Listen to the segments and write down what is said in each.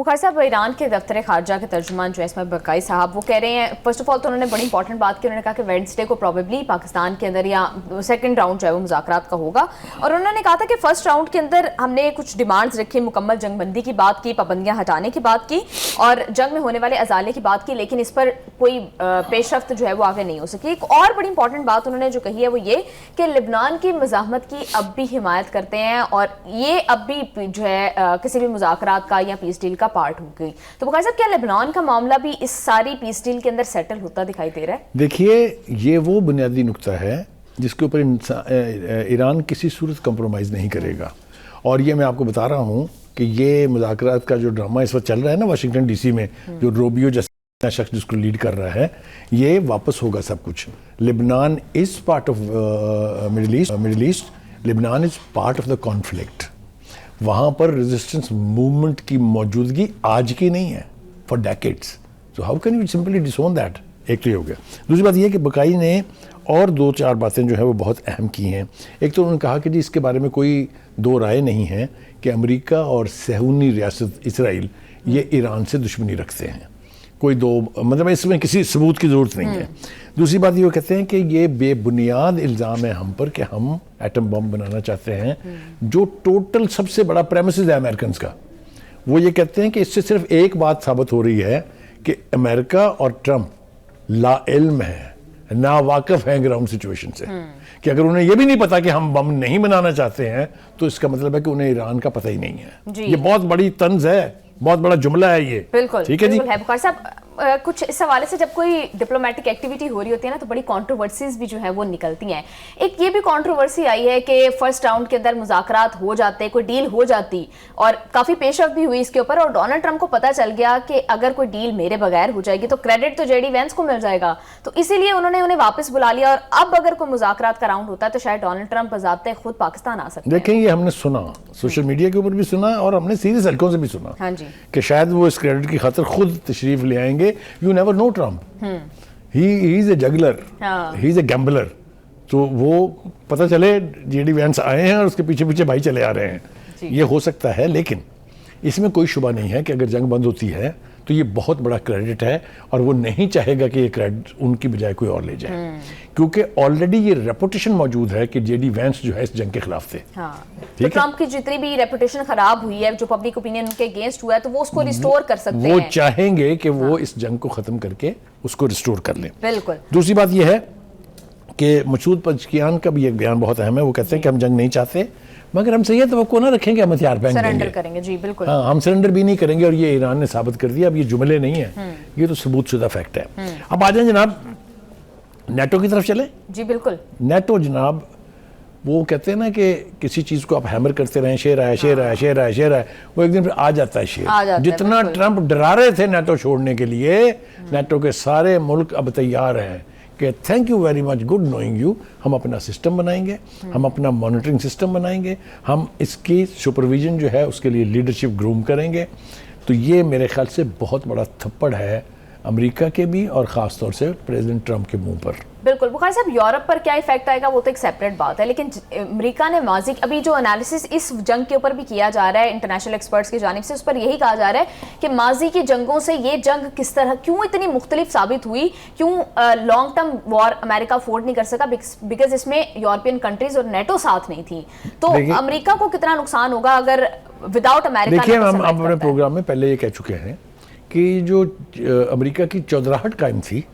बुखार साहब, ईरान के दफ्तर खारजा के तर्जुमान जो है इसमें बकाई साहब, वो कह रहे हैं, फर्स्ट ऑफ ऑल तो उन्होंने बड़ी इंपॉर्टेंट बात की, उन्होंने कहा कि वेडनेसडे को प्रॉबेबली पाकिस्तान के अंदर या सेकंड राउंड जो है वो मुज़ाकरात का होगा। और उन्होंने कहा था कि फर्स्ट राउंड के अंदर हमने कुछ डिमांड्स रखी, मुकम्मल जंगबंदी की बात की, पाबंदियां हटाने की बात की और जंग में होने वाले अजाले की बात की, लेकिन इस पर कोई पेशरफ्त जो है वो आगे नहीं हो सकी। एक और बड़ी इंपॉर्टेंट बात उन्होंने जो कही है वो ये कि लिबनान की मज़ाहमत की अब भी हिमायत करते हैं और ये अब भी जो है किसी भी मुज़ाकरात का या पीस डील का पार्ट हो गई। तो बुखारी साहब, क्या लेबनान का मामला भी इस सारी पीस डील के अंदर सेटल होता दिखाई दे रहा है? देखिए, ये वो बुनियादी नुक्ता है जिसके ऊपर ईरान किसी सूरत कंप्रोमाइज़ नहीं करेगा। और ये मैं आपको बता रहा हूँ कि ये मुज़ाकरात का जो ड्रामा इस वक्त चल रहा है ना वाशिंगटन डीसी में, जो रोबियो जैसा शख्स जिसको लीड कर रहा है, ये वापस होगा सब कुछ। Lebanon is part of middle east, Lebanon is part of the conflict. वहाँ पर रेजिस्टेंस मूवमेंट की मौजूदगी आज की नहीं है, for decades. So how can you simply डिसोन that? एक तो ये हो गया। दूसरी बात यह कि बकाई ने और दो चार बातें जो है वो बहुत अहम की हैं। एक तो उन्होंने कहा कि जी इसके बारे में कोई दो राय नहीं है कि अमेरिका और सहूनी रियासत इसराइल ये ईरान से दुश्मनी रखते हैं। कोई दो मतलब इसमें किसी सबूत की ज़रूरत नहीं है। दूसरी बात ये कहते हैं कि ये बेबुनियाद इल्ज़ाम है हम पर कि हम एटम बम बनाना चाहते हैं, जो टोटल सबसे बड़ा प्रेमिसेस है अमेरिकन का। वो ये कहते हैं कि इससे सिर्फ एक बात साबित हो रही है कि अमेरिका और ट्रंप लाइल्म है, ना वाकिफ हैं ग्राउंड सिचुएशन से। कि अगर उन्हें यह भी नहीं पता कि हम बम नहीं बनाना चाहते हैं तो इसका मतलब है कि उन्हें ईरान का पता ही नहीं है। ये बहुत बड़ी तंज है, बहुत बड़ा जुमला है ये। बिल्कुल ठीक है जी। बुखारी साहब, कुछ इस हवाले से जब कोई डिप्लोमेटिक एक्टिविटी हो रही होती है ना तो बड़ी कंट्रोवर्सीज भी जो है वो निकलती हैं। एक ये भी कंट्रोवर्सी आई है कि फर्स्ट राउंड के अंदर मुज़ाकरात हो जाते, कोई डील हो जाती और काफ़ी पेशरफ्त भी हुई इसके ऊपर, और डोनाल्ड ट्रंप को पता चल गया कि अगर कोई डील मेरे बगैर हो जाएगी तो क्रेडिट तो जेडी वेंस को मिल जाएगा, तो इसीलिए उन्होंने उन्हें वापस बुला लिया। और अब अगर कोई मुज़ाकरात का राउंड होता है तो शायद डोनाल्ड ट्रंप बज़ाते खुद पाकिस्तान आ सकते हैं। देखें, ये हमने सुना, सोशल मीडिया के ऊपर भी सुना और हमने सीरियस हल्कों से भी सुना। हाँ जी, कि शायद वो इस क्रेडिट की खातिर खुद तशरीफ ले आएंगे। You never know Trump, he is a juggler, he is a gambler. तो वो पता चले जेडी वेंस आए हैं और उसके पीछे पीछे भाई चले आ रहे हैं, ये हो सकता है। लेकिन इसमें कोई शुबा नहीं है कि अगर जंग बंद होती है तो ये बहुत बड़ा क्रेडिट है और वो नहीं चाहेगा कि ये क्रेडिट उनकी बजाय कोई और ले जाए, क्योंकि ऑलरेडी ये रेपुटेशन मौजूद है कि जेडी वेंस जो है इस जंग के खिलाफ थे। हाँ। तो ट्रंप की जितनी भी रेपुटेशन खराब हुई है, जो पब्लिक ओपिनियन उनके अगेंस्ट हुआ है, तो वो उसको रिस्टोर कर सकते हैं। वो चाहेंगे कि वो इस जंग को खत्म करके उसको रिस्टोर कर लें। बिल्कुल। दूसरी बात यह है कि मसूद पजकियान का भी एक बयान बहुत अहम है। वो कहते हैं कि हम जंग नहीं चाहते, मगर हम सही तो ना रखेंगे, हम हथियार पहन सरेंडर करेंगे। जी बिल्कुल। हाँ, हम सरेंडर भी नहीं करेंगे और ये ईरान ने साबित कर दिया। अब ये जुमले नहीं है, ये तो सबूतशुदा फैक्ट है। अब आ जाए जनाब नेटो की तरफ चले। जी बिल्कुल। नेटो जनाब, वो कहते हैं ना कि किसी चीज को आप हैमर करते रहें, शेर आया शेर आया शेर आया शेर आया, वो एक दिन फिर आ जाता है शेर। जितना ट्रंप डरा रहे थे नेटो छोड़ने के लिए, नेटो के सारे मुल्क अब तैयार हैं कि thank you very much, good knowing you. हम अपना सिस्टम बनाएंगे, हम अपना मॉनिटरिंग सिस्टम बनाएंगे, हम इसकी सुपरविजन जो है उसके लिए लीडरशिप ग्रूम करेंगे। तो ये मेरे ख्याल से बहुत बड़ा थप्पड़ है अमेरिका के भी और ख़ास तौर से प्रेसिडेंट ट्रंप के मुंह पर। बिल्कुल बुखारी साहब, यूरोप पर क्या इफेक्ट आएगा वो तो एक सेपरेट बात है, लेकिन अमेरिका ने माजी अभी जो एनालिसिस इस जंग के ऊपर भी किया जा रहा है इंटरनेशनल एक्सपर्ट्स की जानिब से, उस पर यही कहा जा रहा है कि माजी की जंगों से ये जंग किस तरह क्यों इतनी मुख्तलिफ साबित हुई, क्यों long term war America afford नहीं कर सका, बिकॉज इसमें यूरोपियन कंट्रीज और नेटो साथ नहीं थी। तो अमेरिका को कितना नुकसान होगा अगर विदाउट अमेरिका? देखिए, हम अपने प्रोग्राम में पहले ये कह चुके हैं कि जो अमेरिका की चौधराहट कायम थी,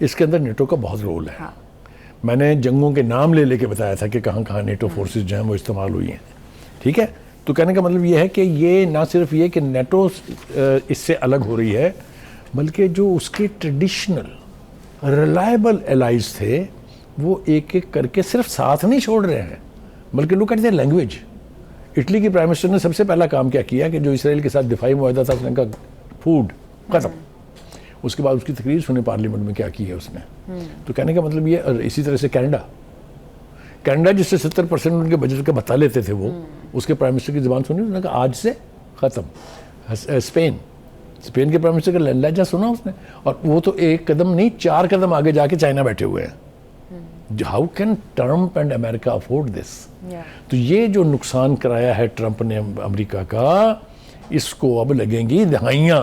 इसके अंदर नेटो का बहुत रोल है। हाँ। मैंने जंगों के नाम ले लेके बताया था कि कहाँ कहाँ नेटो फोर्सेस जो हैं वो इस्तेमाल हुई हैं। ठीक है, तो कहने का मतलब ये है कि ये ना सिर्फ ये कि नेटो इससे अलग हो रही है, बल्कि जो उसके ट्रेडिशनल रिलायबल एलाइज थे वो एक एक करके सिर्फ साथ नहीं छोड़ रहे हैं, बल्कि look at their language. Italy के प्राइम मिनिस्टर ने सबसे पहला काम क्या किया कि जो इसराइल के साथ दिफाई मुआहदा था उसने कहा फूड खत्म। उसके बाद उसकी तकरीर सुने पार्लियामेंट में क्या की है उसने। तो कहने का मतलब ये, और इसी तरह से कनाडा जिससे 70% उनके बजट का बता लेते थे वो, उसके प्राइम मिनिस्टर की ज़बान सुनी, उसने कहा आज से ख़त्म। स्पेन के प्राइम मिनिस्टर का लहजा सुना उसने, और वो तो एक कदम नहीं 4 कदम आगे जाके चाइना बैठे हुए हैं। How can Trump and America afford this? तो ये जो नुकसान कराया है ट्रंप ने अमेरिका का, इसको अब लगेंगी दहाइयां।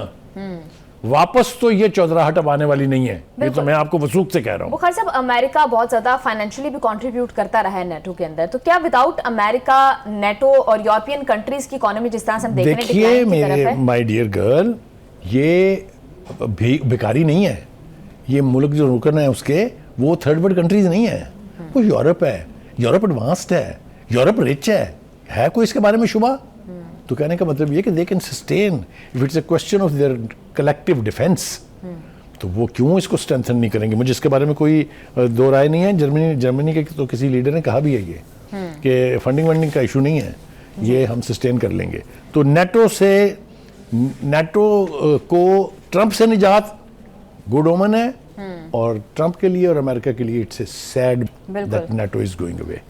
वापस तो ये चौधराहट अब आने वाली नहीं है, ये तो बिल्कुल। मैं आपको वसूख से कह रहा हूँ। बुखार साहब, अमेरिका बहुत ज्यादा फाइनेंशियली भी कंट्रीब्यूट करता रहा है नेटो के अंदर, तो क्या विदाउट अमेरिका नेटो और यूरोपियन कंट्रीज की इकोनॉमी जिस तरह से हम देख रहे हैं देखिए decline की तरफ मेरे है? माय डियर गर्ल, ये भिखारी नहीं है। ये मुल्क जो रुकन है उसके, वो थर्ड वर्ल्ड कंट्रीज नहीं है, वो यूरोप है। यूरोप एडवांस्ड है, यूरोप रिच है कोई इसके बारे में शुबा? तो कहने का मतलब ये कि they can sustain if it's a question of their collective defence, तो वो क्यों इसको स्ट्रेंथन नहीं करेंगे? मुझे इसके बारे में कोई दो राय नहीं है। जर्मनी के तो किसी लीडर ने कहा भी है ये कि फंडिंग वंडिंग का इशू नहीं है, ये हम सस्टेन कर लेंगे। तो नेटो को ट्रंप से निजात गुड ओमन है, और ट्रंप के लिए और अमेरिका के लिए इट्स ए सैड बिल्कुल। That NATO is going away.